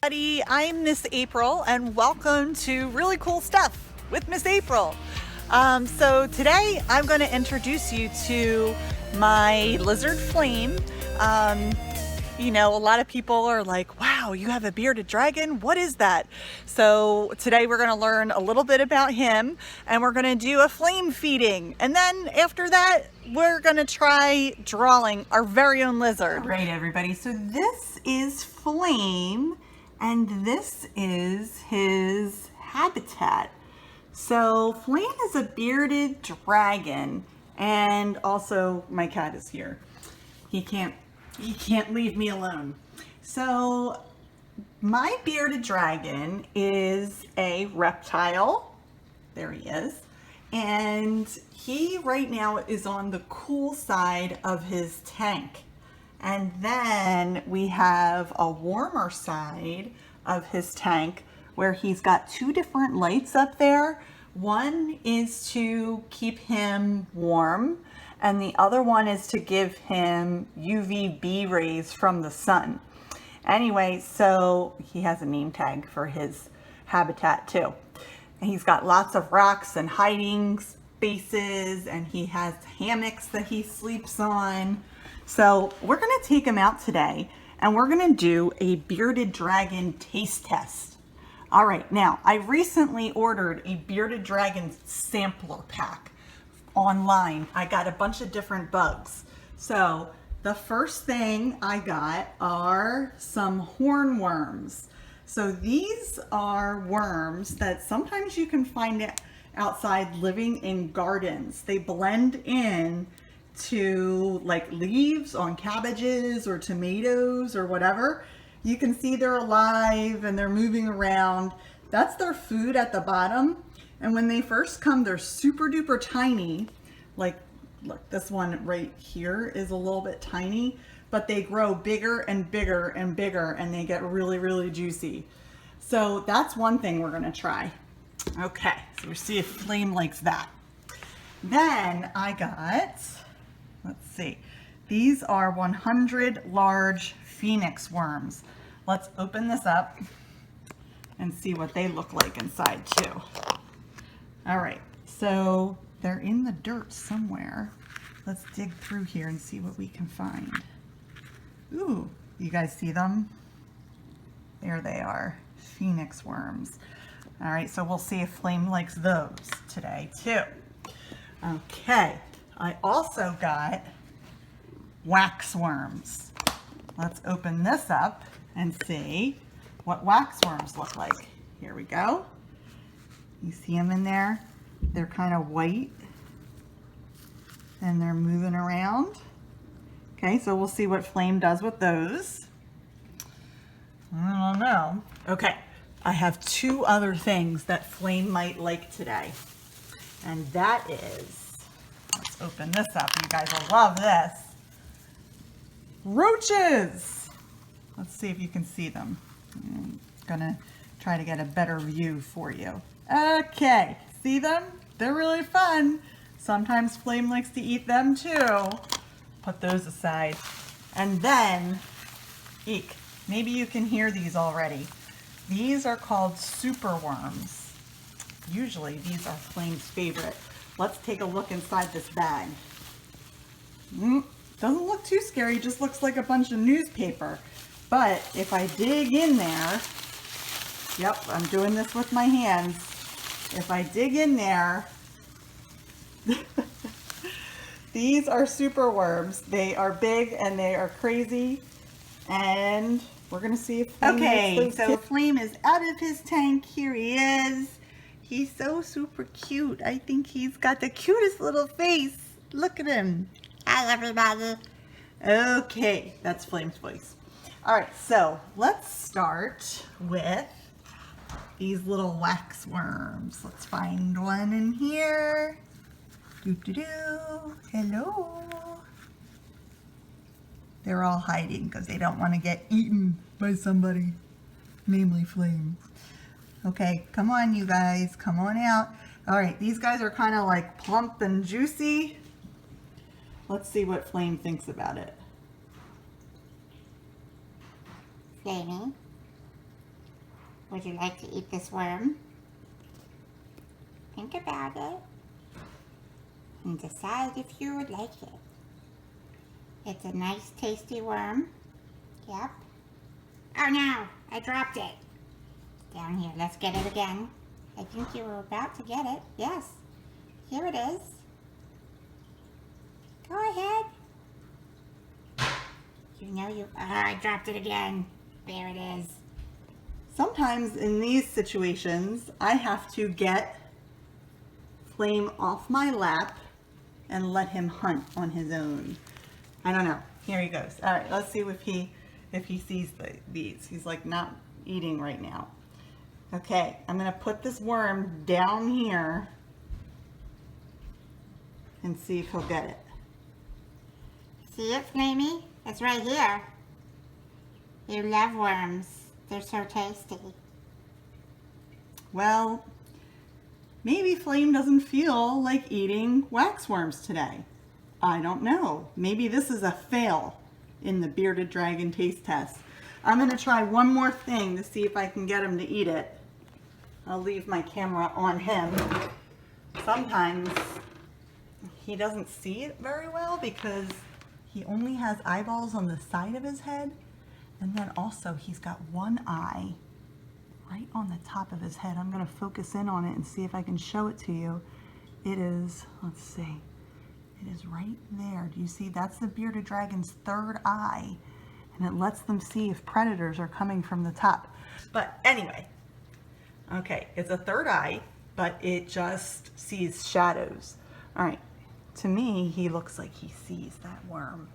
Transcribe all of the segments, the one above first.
I'm Miss April, and welcome to Really Cool Stuff with Miss April. So today I'm going to introduce you to my lizard Flame. A lot of people are like, wow, you have a bearded dragon? What is that? So today we're going to learn a little bit about him, and we're going to do a flame feeding. And then after that, we're going to try drawing our very own lizard. All right, everybody. So this is Flame, and this is his habitat. So Flame is a bearded dragon, and also my cat is here. He can't leave me alone. So my bearded dragon is a reptile. There he is. And he right now is on the cool side of his tank. And then we have a warmer side of his tank where he's got two different lights up there. One is to keep him warm, and the other one is to give him UVB rays from the sun. Anyway, so he has a name tag for his habitat too. And he's got lots of rocks and hiding spaces, and he has hammocks that he sleeps on. So we're gonna take him out today, and we're gonna do a bearded dragon taste test. All right, now I recently ordered a bearded dragon sampler pack online. I got a bunch of different bugs. So the first thing I got are some hornworms. So these are worms that sometimes you can find outside living in gardens. They blend in to like leaves on cabbages or tomatoes or whatever. You can see they're alive and they're moving around. That's their food at the bottom. And when they first come, they're super duper tiny. Like, look, this one right here is a little bit tiny, but they grow bigger and bigger and bigger, and they get really, really juicy. So that's one thing we're gonna try. Okay, so we'll see if Flame likes that. Then I got, let's see, these are 100 large phoenix worms. Let's open this up and see what they look like inside too. All right, so they're in the dirt somewhere. Let's dig through here and see what we can find. Ooh, you guys see them? There they are, phoenix worms. All right, so we'll see if Flame likes those today too. Okay, I also got wax worms. Let's open this up and see what wax worms look like. Here we go. You see them in there? They're kind of white and they're moving around. Okay, so we'll see what Flame does with those. I don't know. Okay, I have two other things that Flame might like today. And that is, let's open this up. You guys will love this. Roaches. Let's see if you can see them. I'm gonna try to get a better view for you. Okay, see them? They're really fun. Sometimes Flame likes to eat them too. Put those aside. And then, eek, maybe you can hear these already. These are called super worms. Usually these are Flame's favorite. Let's take a look inside this bag. Doesn't look too scary, just looks like a bunch of newspaper. But if I dig in there, yep, I'm doing this with my hands. If I dig in there, these are super worms. They are big and they are crazy. And we're gonna see if Flame likes those too. Flame is out of his tank. Here he is. He's so super cute. I think he's got the cutest little face. Look at him. Hi, everybody. Okay, that's Flame's voice. All right, so let's start with these little wax worms. Let's find one in here. Doo-doo-doo. Hello. They're all hiding because they don't want to get eaten by somebody, namely Flame. Okay, come on, you guys. Come on out. All right, these guys are kind of like plump and juicy. Let's see what Flame thinks about it. Flamey, Would you like to eat this worm? Think about it and decide if you would like it. It's a nice tasty worm. Yep. Oh no, I dropped it. Down here, let's get it again. I think you were about to get it. Yes, here it is. Go ahead. You know you, I dropped it again. There it is. Sometimes in these situations, I have to get Flame off my lap and let him hunt on his own. I don't know. Here he goes. All right, let's see if he sees these. He's like not eating right now. Okay, I'm gonna put this worm down here and see if he'll get it. See it, Flamey? It's right here. You love worms. They're so tasty. Well, maybe Flame doesn't feel like eating waxworms today. I don't know. Maybe this is a fail in the bearded dragon taste test. I'm gonna try one more thing to see if I can get him to eat it. I'll leave my camera on him. Sometimes he doesn't see it very well because he only has eyeballs on the side of his head, and then also he's got one eye right on the top of his head. I'm gonna focus in on it and see if I can show it to you. It is, let's see, it is right there. Do you see? That's the bearded dragon's third eye, and it lets them see if predators are coming from the top. But anyway, okay, it's a third eye, but it just sees shadows. All right, to me, he looks like he sees that worm.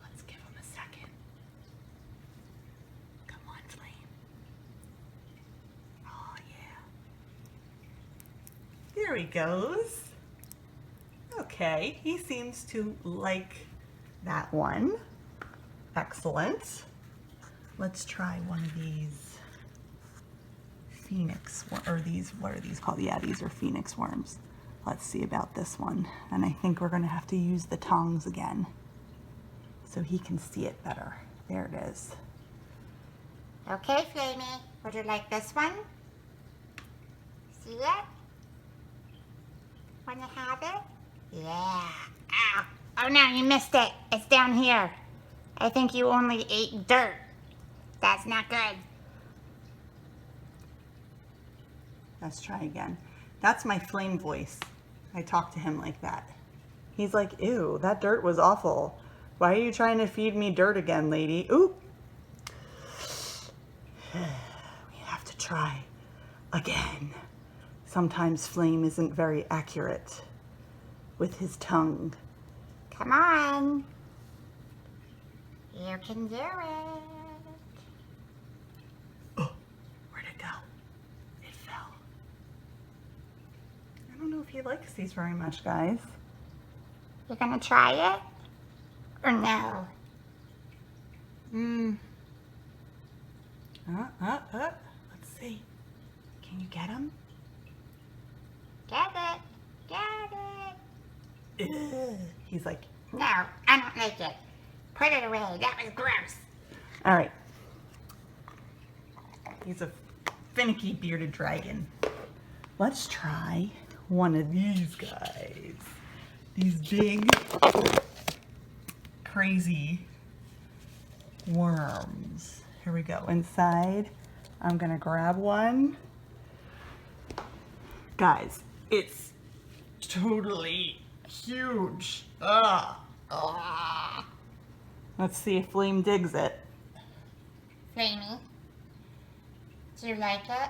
Let's give him a second. Come on, Flame. Oh, yeah. There he goes. Okay, he seems to like that one. Excellent. Let's try one of these phoenix, or these, what are these called? Yeah, these are phoenix worms. Let's see about this one. And I think we're gonna have to use the tongs again so he can see it better. There it is. Okay, Flamey, would you like this one? See it? Want to have it? Yeah. Ow. Oh no, you missed it. It's down here. I think you only ate dirt. That's not good. Let's try again. That's my Flame voice. I talk to him like that. He's like, ew, that dirt was awful. Why are you trying to feed me dirt again, lady? Ooh. We have to try again. Sometimes Flame isn't very accurate with his tongue. Come on. You can do it. Oh, where'd it go? It fell. I don't know if he likes these very much, guys. You're gonna try it? Or no? Let's see. Can you get him? Get it. Get it. Ugh. He's like, No, I don't like it. Put it away. That was gross. all right. He's a finicky bearded dragon. Let's try one of these guys. These big, crazy worms. Here we go. Inside, I'm gonna grab one. Guys, it's totally huge. Ugh. Ugh. Let's see if Flame digs it. Flamey, do you like it?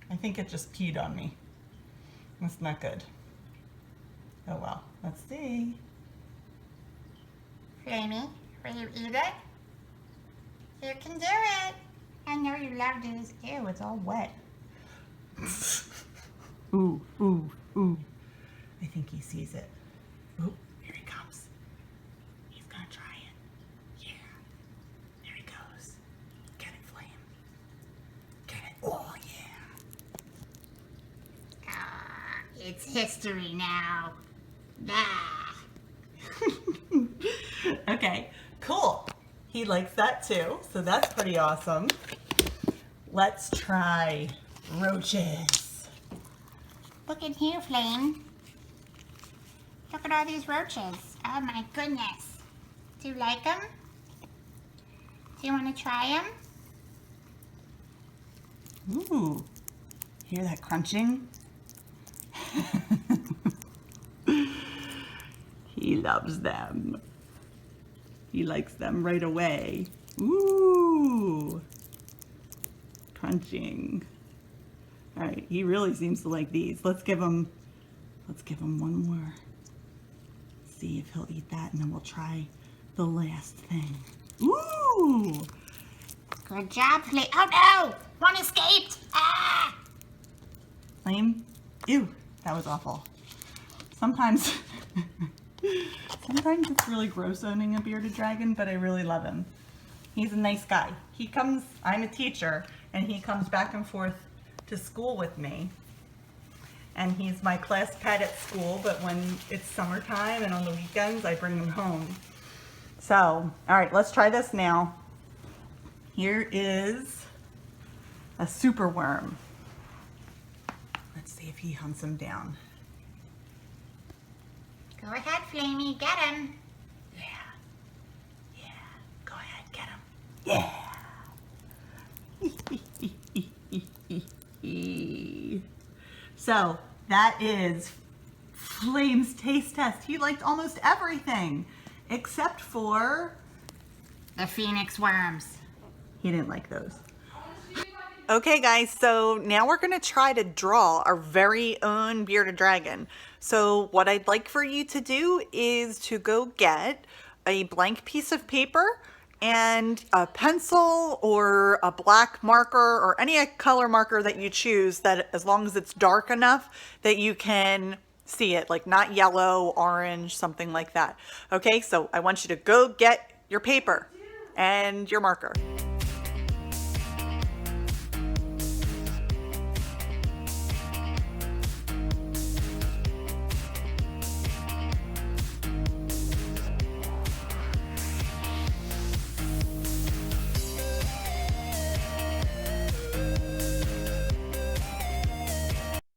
I think it just peed on me. That's not good. Oh well, let's see. Flamey, will you eat it? You can do it. I know you love these. Ew, it's all wet. Ooh, ooh, ooh. I think he sees it. Ooh, here he comes. He's gonna try it. Yeah. There he goes. Get it, Flame. Get it. Oh, yeah. Ah, it's history now. Ah. Okay, cool. He likes that too, so that's pretty awesome. let's try roaches. Look at here, Flame. Look at all these roaches. Oh my goodness. Do you like them? Do you want to try them? Ooh, hear that crunching? He loves them. He likes them right away. Ooh, crunching. All right, he really seems to like these. Let's give him one more. See if he'll eat that, and then we'll try the last thing. Ooh! Good job, Flame. Oh no! One escaped! Ah! Flame? Ew, that was awful. Sometimes it's really gross owning a bearded dragon, but I really love him. He's a nice guy. I'm a teacher, and he comes back and forth to school with me. And he's my class pet at school, but when it's summertime and on the weekends, I bring him home. So, all right, let's try this now. Here is a super worm. Let's see if he hunts him down. Go ahead, Flamey. Get him. Yeah. Go ahead, get him. Yeah. So that is Flame's taste test. He liked almost everything except for the phoenix worms. He didn't like those. Okay guys, so now we're gonna try to draw our very own bearded dragon. So what I'd like for you to do is to go get a blank piece of paper and a pencil or a black marker or any color marker that you choose, that as long as it's dark enough that you can see it, like not yellow, orange, something like that. Okay, so I want you to go get your paper and your marker.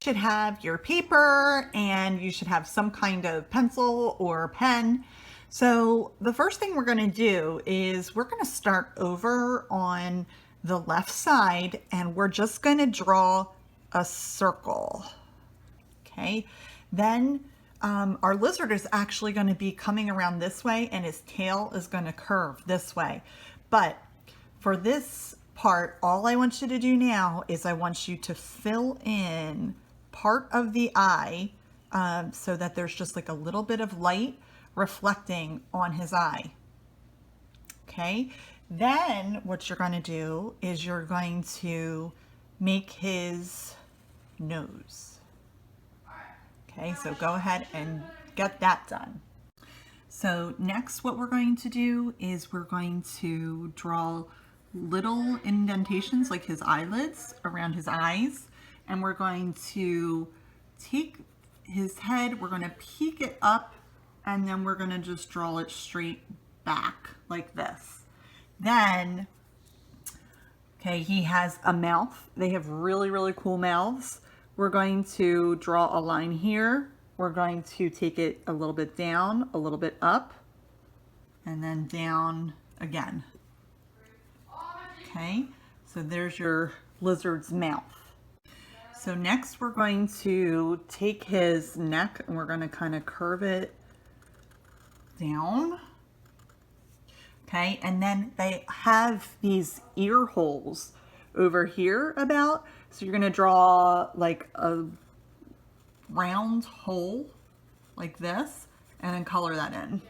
Should have your paper and you should have some kind of pencil or pen. So the first thing we're going to do is we're going to start over on the left side and we're just going to draw a circle. Okay, then our lizard is actually going to be coming around this way and his tail is going to curve this way. But for this part, all I want you to do now is I want you to fill in part of the eye so that there's just like a little bit of light reflecting on his eye. Okay, then what you're going to do is you're going to make his nose. Okay, so go ahead and get that done. So next what we're going to do is we're going to draw little indentations like his eyelids around his eyes. And we're going to take his head, we're going to peek it up, and then we're going to just draw it straight back like this. Then, okay, he has a mouth. They have really, really cool mouths. We're going to draw a line here. We're going to take it a little bit down, a little bit up, and then down again. Okay, so there's your lizard's mouth. So next we're going to take his neck and we're going to kind of curve it down. Okay, and then they have these ear holes over here about. So you're going to draw like a round hole like this and then color that in.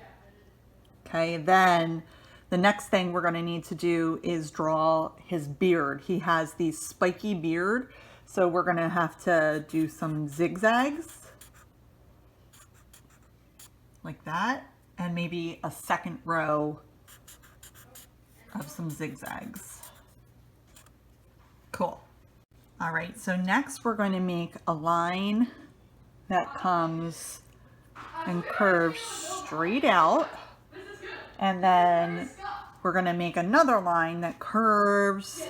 Okay, then the next thing we're going to need to do is draw his beard. He has these spiky beard. So we're going to have to do some zigzags like that, and maybe a second row of some zigzags. Cool. All right, so next we're going to make a line that comes and curves straight out, and then we're going to make another line that curves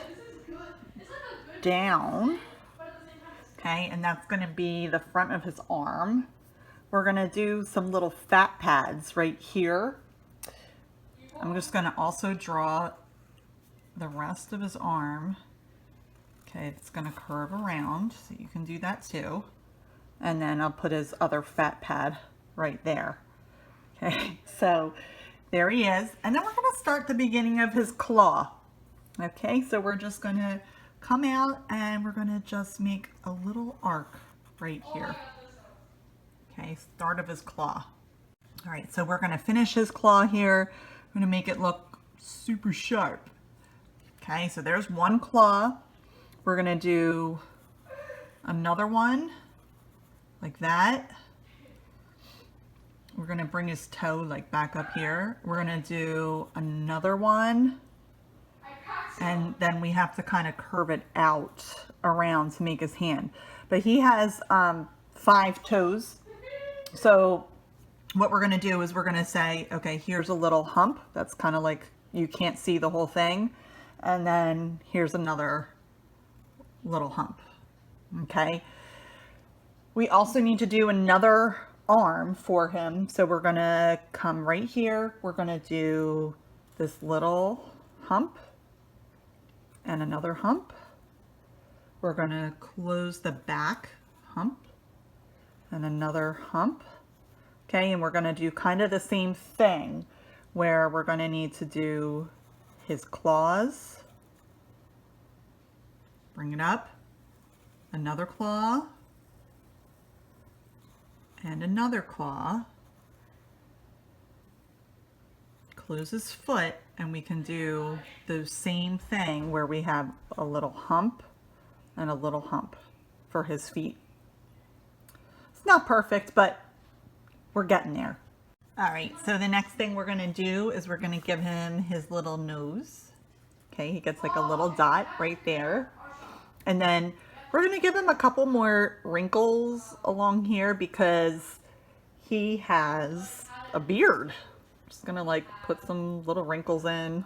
down. Okay, and that's going to be the front of his arm. We're going to do some little fat pads right here. I'm just going to also draw the rest of his arm. Okay, it's going to curve around, so you can do that too. And then I'll put his other fat pad right there. Okay, so there he is. And then we're going to start the beginning of his claw. Okay, so we're just going to come out and we're going to just make a little arc right here. Okay, start of his claw. All right, so we're going to finish his claw here. I'm going to make it look super sharp. Okay, so there's one claw. We're going to do another one like that. We're going to bring his toe like back up here. We're going to do another one. And then we have to kind of curve it out around to make his hand. But he has 5 toes. So what we're going to do is we're going to say, okay, here's a little hump. That's kind of like you can't see the whole thing. And then here's another little hump. Okay. We also need to do another arm for him. So we're going to come right here. We're going to do this little hump and another hump. We're going to close the back hump and another hump. Okay, and we're going to do kind of the same thing where we're going to need to do his claws. Bring it up. Another claw. And another claw. Close his foot, and we can do the same thing where we have a little hump and a little hump for his feet. It's not perfect, but we're getting there. All right, so the next thing we're going to do is we're going to give him his little nose. Okay, he gets like a little dot right there. And then we're going to give him a couple more wrinkles along here because he has a beard. Just going to like put some little wrinkles in.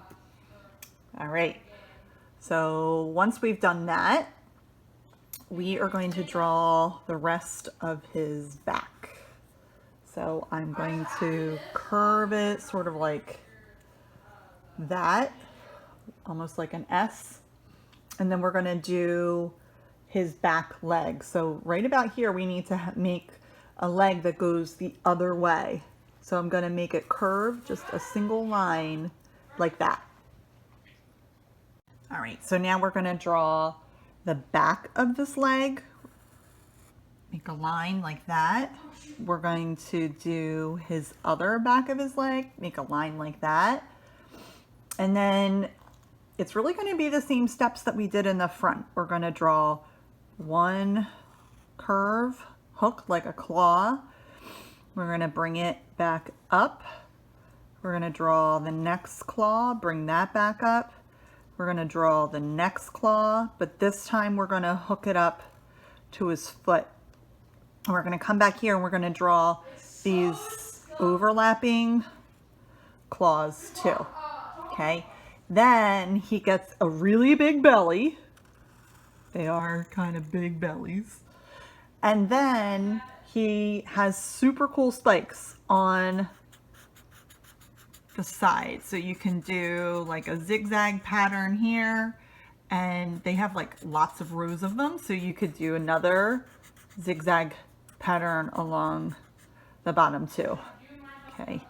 All right, so once we've done that, we are going to draw the rest of his back. So I'm going to curve it sort of like that, almost like an S. And then we're going to do his back leg. So right about here, we need to make a leg that goes the other way. So I'm going to make it curve, just a single line like that. All right, so now we're going to draw the back of this leg. Make a line like that. We're going to do his other back of his leg, make a line like that. And then it's really going to be the same steps that we did in the front. We're going to draw one curve hook like a claw. We're going to bring it back up. We're going to draw the next claw, bring that back up. We're going to draw the next claw, but this time we're going to hook it up to his foot. And we're going to come back here and we're going to draw these overlapping claws too. Okay. Then he gets a really big belly. They are kind of big bellies. And then he has super cool spikes on the side. So you can do like a zigzag pattern here, and they have like lots of rows of them. So you could do another zigzag pattern along the bottom too. Okay.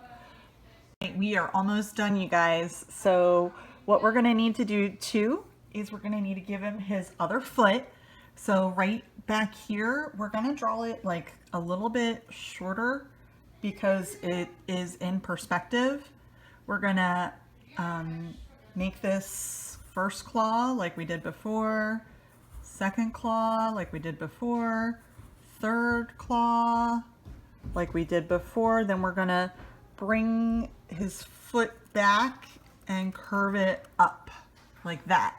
We are almost done, you guys. So what we're going to need to do too is we're going to need to give him his other foot. So right back here, we're going to draw it like a little bit shorter because it is in perspective. We're going to make this first claw like we did before, second claw like we did before, third claw like we did before. Then we're going to bring his foot back and curve it up like that.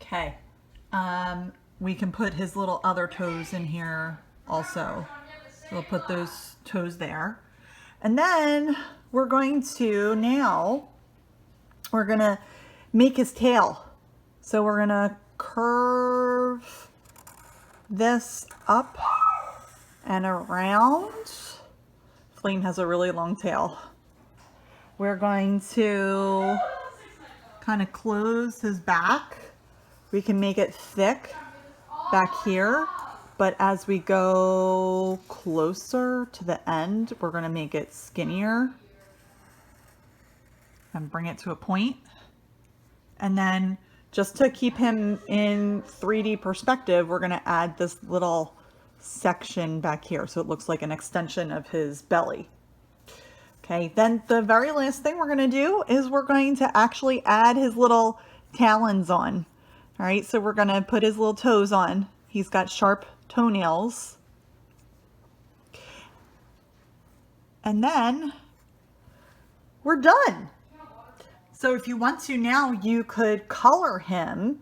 Okay. We can put his little other toes in here also. So we'll put those toes there. And then we're going to make his tail. So we're going to curve this up and around. Flame has a really long tail. We're going to kind of close his back. We can make it thick back here, but as we go closer to the end, we're going to make it skinnier and bring it to a point. And then just to keep him in 3D perspective, we're going to add this little section back here so it looks like an extension of his belly. Okay, then the very last thing we're going to do is we're going to actually add his little talons on. All right, so we're going to put his little toes on. He's got sharp toenails. And then we're done. So if you want to now, you could color him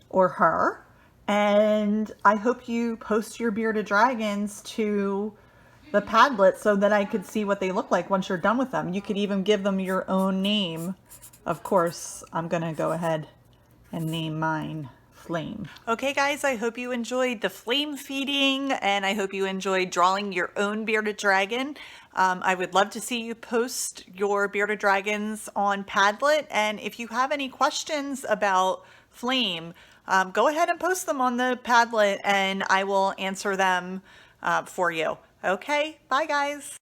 or her. And I hope you post your bearded dragons to the Padlet so that I could see what they look like once you're done with them. You could even give them your own name. Of course, I'm going to go ahead and name mine Flame. Okay guys, I hope you enjoyed the flame feeding and I hope you enjoyed drawing your own bearded dragon. I would love to see you post your bearded dragons on Padlet, and if you have any questions about Flame, go ahead and post them on the Padlet and I will answer them for you. Okay, bye guys.